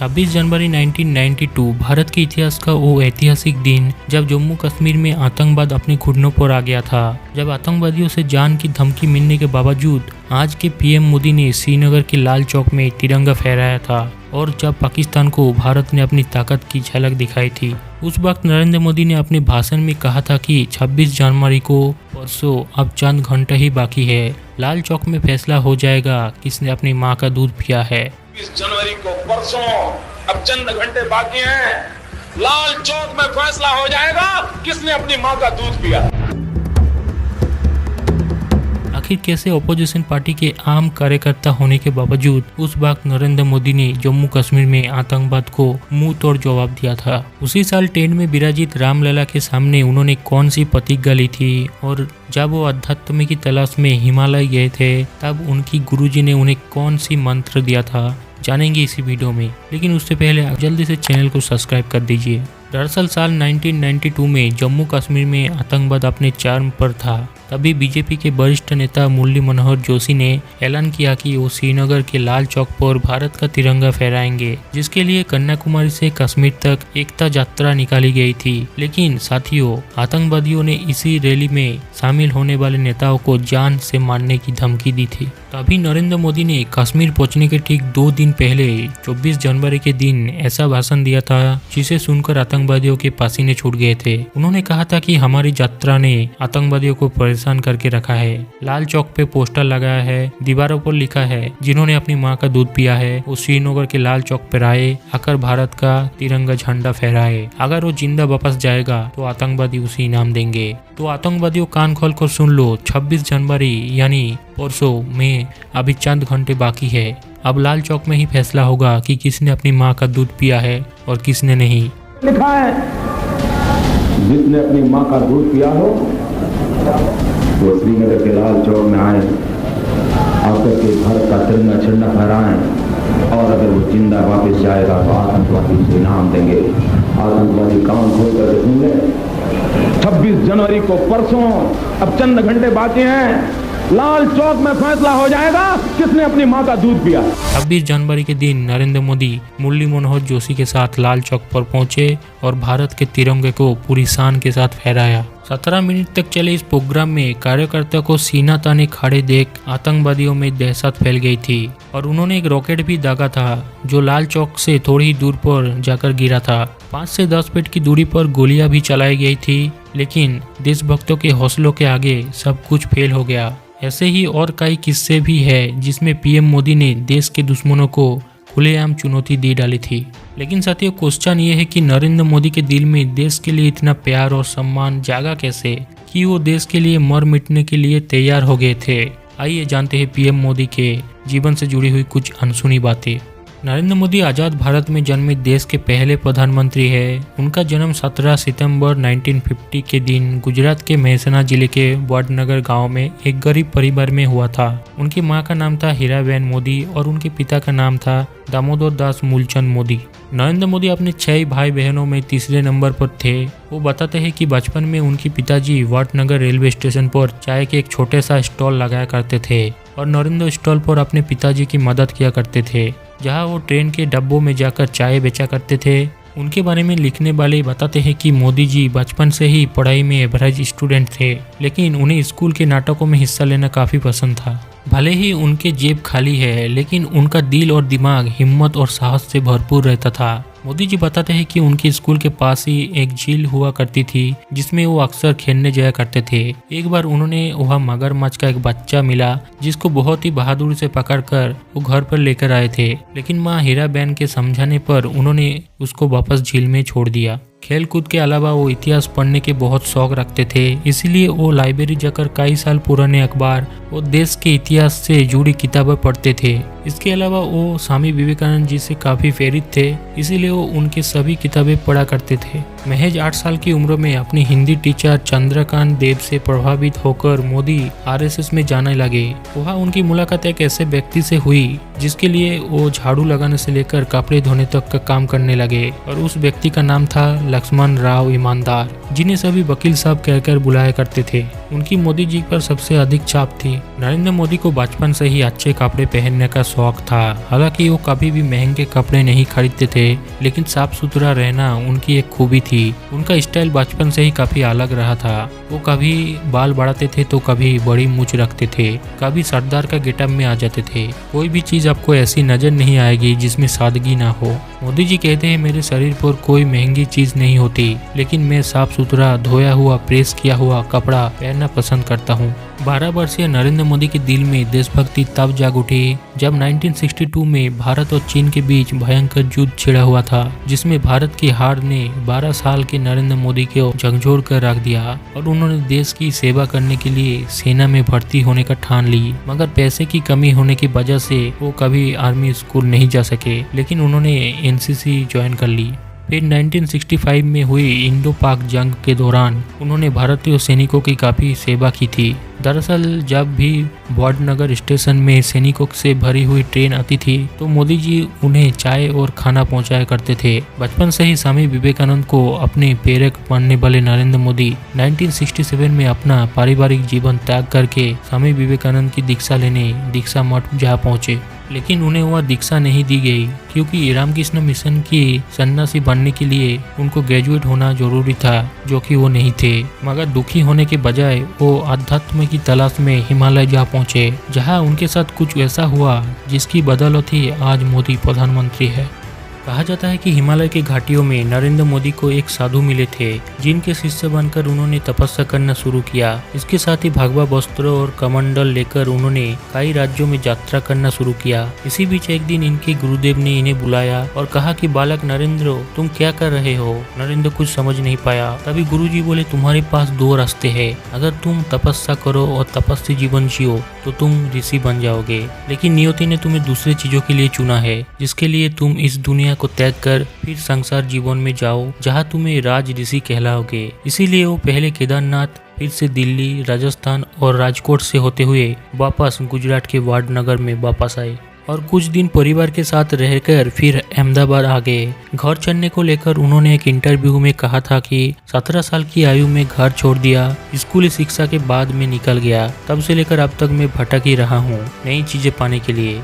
26 जनवरी 1992 भारत के इतिहास का वो ऐतिहासिक दिन जब जम्मू कश्मीर में आतंकवाद अपने घुटनों पर आ गया था। जब आतंकवादियों से जान की धमकी मिलने के बावजूद आज के पीएम मोदी ने श्रीनगर के लाल चौक में तिरंगा फहराया था और जब पाकिस्तान को भारत ने अपनी ताकत की झलक दिखाई थी। उस वक्त नरेंद्र मोदी ने अपने भाषण में कहा था कि 26 जनवरी को परसों अब चंद घंटे ही बाकी है, लाल चौक में फैसला हो जाएगा किसने अपनी माँ का दूध पिया है। 26 जनवरी को परसों अब चंद घंटे बाकी हैं, लाल चौक में फैसला हो जाएगा किसने अपनी माँ का दूध पिया। आखिर कैसे ओपोजिशन पार्टी के आम कार्यकर्ता होने के बावजूद उस वक्त नरेंद्र मोदी ने जम्मू कश्मीर में आतंकवाद को मुंह तोड़ जवाब दिया था। उसी साल टेंट में विराजित रामलला के सामने उन्होंने कौन सी प्रतिज्ञा ली थी और जब वो अध्यात्म की तलाश में हिमालय गए थे तब उनकी गुरुजी ने उन्हें कौन सी मंत्र दिया था, जानेंगे इसी वीडियो में। लेकिन उससे पहले आप जल्दी से चैनल को सब्सक्राइब कर दीजिए। दरअसल साल 1992 में जम्मू कश्मीर में आतंकवाद अपने चार्म पर था। तभी बीजेपी के वरिष्ठ नेता मुरली मनोहर जोशी ने ऐलान किया कि वो श्रीनगर के लाल चौक पर भारत का तिरंगा फहराएंगे, जिसके लिए कन्याकुमारी से कश्मीर तक एकता यात्रा निकाली गई थी। लेकिन साथियों, आतंकवादियों ने इसी रैली में शामिल होने वाले नेताओं को जान से मारने की धमकी दी थी। तभी नरेंद्र मोदी ने कश्मीर पहुंचने के ठीक 2 दिन पहले 24 जनवरी के दिन ऐसा भाषण दिया था जिसे सुनकर आतंकवादियों के पसीने छूट गए थे। उन्होंने कहा था कि हमारी यात्रा ने आतंकवादियों को परेशान करके रखा है। लाल चौक पे पोस्टर लगाया है, दीवारों पर लिखा है जिन्होंने अपनी माँ का दूध पिया है वो श्रीनगर के लाल चौक पर आए, आकर भारत का तिरंगा झंडा फहराए। अगर वो जिंदा वापस जाएगा तो आतंकवादी उसे इनाम देंगे। तो आतंकवादियों कान खोल कर सुन लो, 26 जनवरी यानी परसों में अभी चंद घंटे बाकी है। अब लाल चौक में ही फैसला होगा कि किसने अपनी माँ का दूध पिया है और किसने नहीं। लिखा है जिसने अपनी माँ का दूध पिया हो वो श्रीनगर के लाल चौक में आए, आकर के भारत का तिरंगा झंडा फहराएं और अगर वो जिंदा वापस जाएगा तो आतंकवादी उसे इनाम देंगे। आतंकवादी कान खोल कर सुन ले, 26 जनवरी को परसों अब चंद घंटे बाकी हैं, लाल चौक में फैसला हो जाएगा किसने अपनी माँ का दूध पिया। 26 जनवरी के दिन नरेंद्र मोदी मुरली मनोहर जोशी के साथ लाल चौक पर पहुंचे और भारत के तिरंगे को पूरी शान के साथ फहराया। 17 मिनट तक चले इस प्रोग्राम में कार्यकर्ता को सीना ताने खड़े देख आतंकवादियों में दहशत फैल गई थी और उन्होंने एक रॉकेट भी दागा था जो लाल चौक से थोड़ी ही दूर पर जाकर गिरा था। 5 से 10 फीट की दूरी पर गोलियां भी चलाई गई थी, लेकिन देशभक्तों के हौसलों के आगे सब कुछ फेल हो गया। ऐसे ही और कई किस्से भी है जिसमें पीएम मोदी ने देश के दुश्मनों को खुलेआम चुनौती दी डाली थी। लेकिन साथियों, क्वेश्चन ये है कि नरेंद्र मोदी के दिल में देश के लिए इतना प्यार और सम्मान जागा कैसे कि वो देश के लिए मर मिटने के लिए तैयार हो गए थे। आइए जानते हैं पीएम मोदी के जीवन से जुड़ी हुई कुछ अनसुनी बातें। नरेंद्र मोदी आज़ाद भारत में जन्मे देश के पहले प्रधानमंत्री हैं। उनका जन्म 17 सितंबर 1950 के दिन गुजरात के मेहसाणा जिले के वडनगर गांव में एक गरीब परिवार में हुआ था। उनकी मां का नाम था हीराबेन मोदी और उनके पिता का नाम था दामोदर दास मूलचंद मोदी। नरेंद्र मोदी अपने 6 भाई बहनों में तीसरे नंबर पर थे। वो बताते हैं कि बचपन में उनके पिताजी वडनगर रेलवे स्टेशन पर चाय के एक छोटे सा स्टॉल लगाया करते थे और नरेंद्र स्टॉल पर अपने पिताजी की मदद किया करते थे, जहां वो ट्रेन के डब्बों में जाकर चाय बेचा करते थे। उनके बारे में लिखने वाले बताते हैं कि मोदी जी बचपन से ही पढ़ाई में एवरेज स्टूडेंट थे, लेकिन उन्हें स्कूल के नाटकों में हिस्सा लेना काफ़ी पसंद था। भले ही उनके जेब खाली है, लेकिन उनका दिल और दिमाग हिम्मत और साहस से भरपूर रहता था। मोदी जी बताते हैं कि उनके स्कूल के पास ही एक झील हुआ करती थी जिसमें वो अक्सर खेलने जाया करते थे। एक बार उन्होंने वहाँ मगरमच्छ का एक बच्चा मिला जिसको बहुत ही बहादुरी से पकड़कर वो घर पर लेकर आए थे, लेकिन माँ हीराबेन के समझाने पर उन्होंने उसको वापस झील में छोड़ दिया। खेल कूद के अलावा वो इतिहास पढ़ने के बहुत शौक रखते थे, इसीलिए वो लाइब्रेरी जाकर कई साल पुराने अखबार और देश के इतिहास से जुड़ी किताबें पढ़ते थे। इसके अलावा वो स्वामी विवेकानंद जी से काफ़ी प्रेरित थे, इसीलिए वो उनकी सभी किताबें पढ़ा करते थे। महज 8 साल की उम्र में अपनी हिंदी टीचर चंद्रकांत देव से प्रभावित होकर मोदी आरएसएस में जाने लगे। वहाँ उनकी मुलाकात एक ऐसे व्यक्ति से हुई जिसके लिए वो झाड़ू लगाने से लेकर कपड़े धोने तक का काम करने लगे और उस व्यक्ति का नाम था लक्ष्मण राव ईमानदार, जिन्हें सभी वकील साहब कहकर बुलाया करते थे। उनकी मोदी जी पर सबसे अधिक छाप थी। नरेंद्र मोदी को बचपन से ही अच्छे कपड़े पहनने का शौक था। हालांकि वो कभी भी महंगे कपड़े नहीं खरीदते थे, लेकिन साफ सुथरा रहना उनकी एक खूबी थी। उनका स्टाइल बचपन से ही काफी अलग रहा था। वो कभी बाल बढ़ाते थे तो कभी बड़ी मूंछ रखते थे, कभी सरदार का गेटअप में आ जाते थे। कोई भी चीज आपको ऐसी नजर नहीं आएगी जिसमें सादगी ना हो। मोदी जी कहते हैं, मेरे शरीर पर कोई महंगी चीज नहीं होती, लेकिन मैं साफ सुथरा धोया हुआ प्रेस किया हुआ कपड़ा पहनना पसंद करता हूँ। 12 वर्षीय नरेंद्र मोदी के दिल में देशभक्ति तब जाग उठी जब 1962 में भारत और चीन के बीच भयंकर युद्ध छिड़ा हुआ था, जिसमें भारत की हार ने 12 साल के नरेंद्र मोदी को झकझोर कर रख दिया और उन्होंने देश की सेवा करने के लिए सेना में भर्ती होने का ठान ली। मगर पैसे की कमी होने की वजह से वो कभी आर्मी स्कूल नहीं जा सके, लेकिन उन्होंने एनसीसी ज्वाइन कर ली। फिर 1965 में हुई इंडो पाक जंग के दौरान उन्होंने भारतीय सैनिकों की काफी सेवा की थी। दरअसल जब भी वाडनगर स्टेशन में सैनिकों से भरी हुई ट्रेन आती थी तो मोदी जी उन्हें चाय और खाना पहुंचाया करते थे। बचपन से ही स्वामी विवेकानंद को अपने प्रेरक मानने वाले नरेंद्र मोदी 1967 में अपना पारिवारिक जीवन त्याग करके स्वामी विवेकानंद की दीक्षा लेने दीक्षा मठ जा पहुंचे, लेकिन उन्हें वह दीक्षा नहीं दी गई क्योंकि रामकृष्ण मिशन की सन्यासी बनने के लिए उनको ग्रेजुएट होना जरूरी था, जो कि वो नहीं थे। मगर दुखी होने के बजाय वो अध्यात्म की तलाश में हिमालय जा पहुंचे, जहां उनके साथ कुछ ऐसा हुआ जिसकी बदौलत ही आज मोदी प्रधानमंत्री है। कहा जाता है कि हिमालय की घाटियों में नरेंद्र मोदी को एक साधु मिले थे, जिनके शिष्य बनकर उन्होंने तपस्या करना शुरू किया। इसके साथ ही भगवा वस्त्रों और कमंडल लेकर उन्होंने कई राज्यों में यात्रा करना शुरू किया। इसी बीच एक दिन इनके गुरुदेव ने इन्हें बुलाया और कहा कि बालक नरेंद्र, तुम क्या कर रहे हो? नरेंद्र कुछ समझ नहीं पाया। तभी गुरुजी बोले, तुम्हारे पास 2 रास्ते हैं। अगर तुम तपस्या करो और तपस्वी जीवन जियो तो तुम ऋषि बन जाओगे, लेकिन नियति ने तुम्हें दूसरी चीजों के लिए चुना है, जिसके लिए तुम इस दुनिया को त्याग कर फिर संसार जीवन में जाओ, जहां तुम्हें राज ऋषि कहलाओगे। इसीलिए वो पहले केदारनाथ, फिर से दिल्ली, राजस्थान और राजकोट से होते हुए वापस गुजरात के वाडनगर में वापस आए और कुछ दिन परिवार के साथ रहकर फिर अहमदाबाद आ गए। घर चलने को लेकर उन्होंने एक इंटरव्यू में कहा था कि 17 साल की आयु में घर छोड़ दिया, स्कूली शिक्षा के बाद में निकल गया। तब से लेकर अब तक मैं भटक ही रहा हूँ नई चीजें पाने के लिए।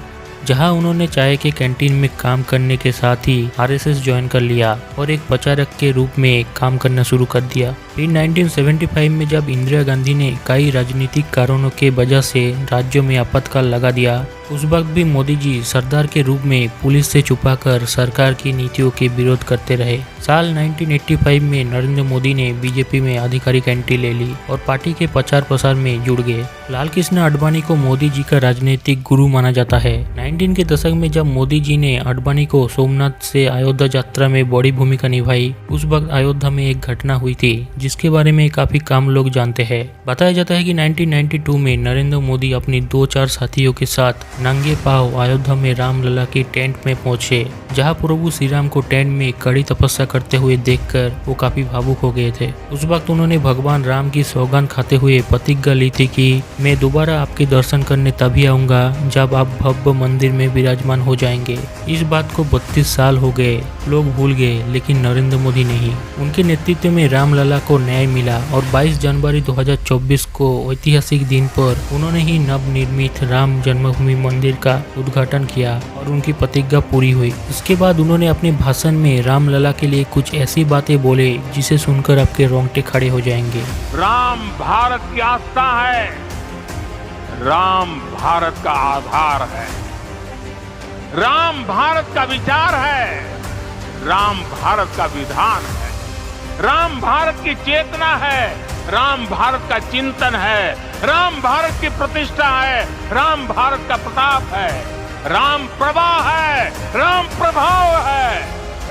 जहां उन्होंने चाय के कैंटीन में काम करने के साथ ही आरएसएस ज्वाइन कर लिया और एक प्रचारक के रूप में काम करना शुरू कर दिया। फिर 1975 में जब इंदिरा गांधी ने कई राजनीतिक कारणों के वजह से राज्यों में आपातकाल लगा दिया, उस वक्त भी मोदी जी सरदार के रूप में पुलिस से छुपाकर सरकार की नीतियों के विरोध करते रहे। साल 1985 में नरेंद्र मोदी ने बीजेपी में आधिकारिक एंट्री ले ली और पार्टी के प्रचार प्रसार में जुड़ गए। लाल कृष्ण आडवाणी को मोदी जी का राजनीतिक गुरु माना जाता है। 19 के दशक में जब मोदी जी ने आडवाणी को सोमनाथ से अयोध्या यात्रा में बड़ी भूमिका निभाई, उस वक्त अयोध्या में एक घटना हुई थी जिसके बारे में काफी कम लोग जानते हैं। बताया जाता है कि 1992 में नरेंद्र मोदी अपनी 2-4 साथियों के साथ नंगे पांव अयोध्या में रामलला की टेंट में पहुंचे, जहां प्रभु श्री राम को टेंट में कड़ी तपस्या करते हुए देखकर वो काफी भावुक हो गए थे। उस वक्त उन्होंने भगवान राम की सौगंध खाते हुए प्रतिज्ञा ली थी कि मैं दोबारा आपके दर्शन करने तभी आऊंगा जब आप भव्य मंदिर में विराजमान हो जाएंगे। इस बात को 32 साल हो गए, लोग भूल गए, लेकिन नरेंद्र मोदी नहीं। उनके नेतृत्व में रामलला को न्याय मिला और 22 जनवरी 2024 को ऐतिहासिक दिन पर उन्होंने ही नवनिर्मित राम जन्मभूमि मंदिर का उद्घाटन किया और उनकी प्रतिज्ञा पूरी हुई। इसके बाद उन्होंने अपने भाषण में रामलला के लिए कुछ ऐसी बातें बोले जिसे सुनकर आपके रोंगटे खड़े हो जाएंगे। राम भारत की आस्था है, राम भारत का आधार है, राम भारत का विचार है, राम भारत का विधान है, राम भारत की चेतना है, राम भारत का चिंतन है, राम भारत की प्रतिष्ठा है, राम भारत का प्रताप है, राम प्रवाह है, राम प्रभाव है,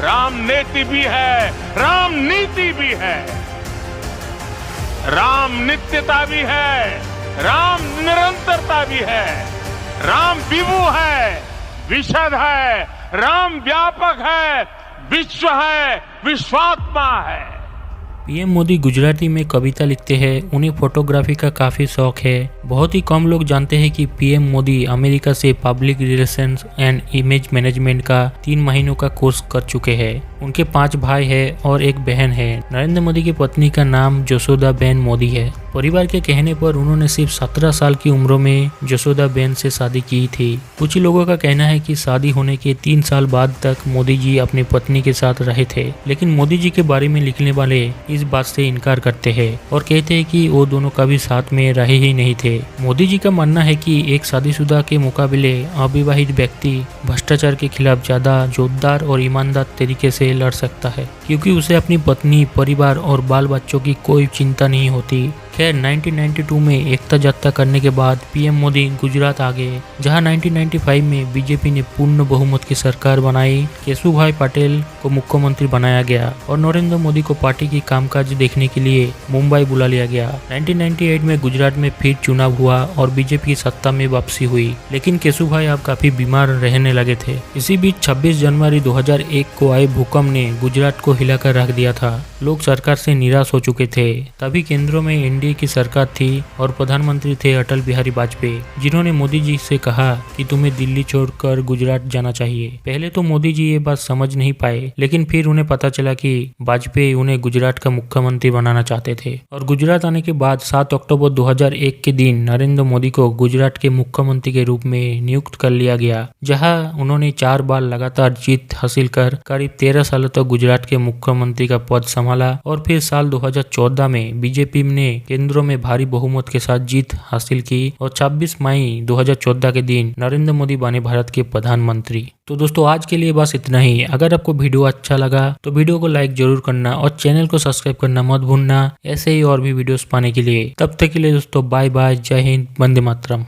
राम नीति भी है, राम नीति भी है, राम नित्यता भी है, राम निरंतरता भी है, राम विभु है, विशद है, राम व्यापक है, विश्व है, विश्वात्मा है। पीएम मोदी गुजराती में कविता लिखते हैं। उन्हें फोटोग्राफी का काफ़ी शौक है। बहुत ही कम लोग जानते हैं कि पीएम मोदी अमेरिका से public relations and image management का 3 महीनों का कोर्स कर चुके हैं। उनके 5 भाई हैं और एक बहन है। नरेंद्र मोदी की पत्नी का नाम जसोदाबेन मोदी है। परिवार के कहने पर उन्होंने सिर्फ 17 साल की उम्र में जसोदाबेन से शादी की थी। कुछ लोगों का कहना है कि शादी होने के 3 साल बाद तक मोदी जी अपनी पत्नी के साथ रहे थे, लेकिन मोदी जी के बारे में लिखने वाले इस बात से इनकार करते हैं और कहते हैं कि वो दोनों कभी साथ में रहे ही नहीं थे। मोदी जी का मानना है कि एक शादीशुदा के मुकाबले अविवाहित व्यक्ति भ्रष्टाचार के खिलाफ ज्यादा जोरदार और ईमानदार तरीके से लड़ सकता है, क्योंकि उसे अपनी पत्नी, परिवार और बाल बच्चों की कोई चिंता नहीं होती। खैर 1992 में एकता यात्रा करने के बाद पीएम मोदी गुजरात आ गए, जहां 1995 में बीजेपी ने पूर्ण बहुमत की सरकार बनाई। केशुभाई पटेल को मुख्यमंत्री बनाया गया और नरेंद्र मोदी को पार्टी की कामकाज देखने के लिए मुंबई बुला लिया गया। 1998 में गुजरात में फिर चुनाव हुआ और बीजेपी की सत्ता में वापसी हुई, लेकिन केशुभाई अब काफी बीमार रहने लगे थे। इसी बीच 26 जनवरी 2001 को आए भूकंप ने गुजरात को हिलाकर रख दिया था। लोग सरकार से निराश हो चुके थे। तभी केंद्र में एनडीए की सरकार थी और प्रधानमंत्री थे अटल बिहारी वाजपेयी, जिन्होंने मोदी जी से कहा कि तुम्हें दिल्ली छोड़कर गुजरात जाना चाहिए। पहले तो मोदी जी ये बात समझ नहीं पाए, लेकिन फिर उन्हें पता चला कि वाजपेयी उन्हें गुजरात का मुख्यमंत्री बनाना चाहते थे और गुजरात आने के बाद 7 अक्टूबर 2001 के दिन नरेंद्र मोदी को गुजरात के मुख्यमंत्री के रूप में नियुक्त कर लिया गया, जहां उन्होंने 4 बार लगातार जीत हासिल कर करीब 13 सालों तक गुजरात के मुख्यमंत्री का पद संभाला और फिर साल 2014 में बीजेपी ने केंद्रों में भारी बहुमत के साथ जीत हासिल की और 26 मई 2014 के दिन नरेंद्र मोदी बने भारत के प्रधानमंत्री। तो दोस्तों आज के लिए बस इतना ही। अगर आपको वीडियो अच्छा लगा तो वीडियो को लाइक जरूर करना और चैनल को सब्सक्राइब करना मत भूलना, ऐसे ही और भी वीडियोस पाने के लिए। तब तक के लिए दोस्तों बाय बाय, जय हिंद, वंदे मातरम।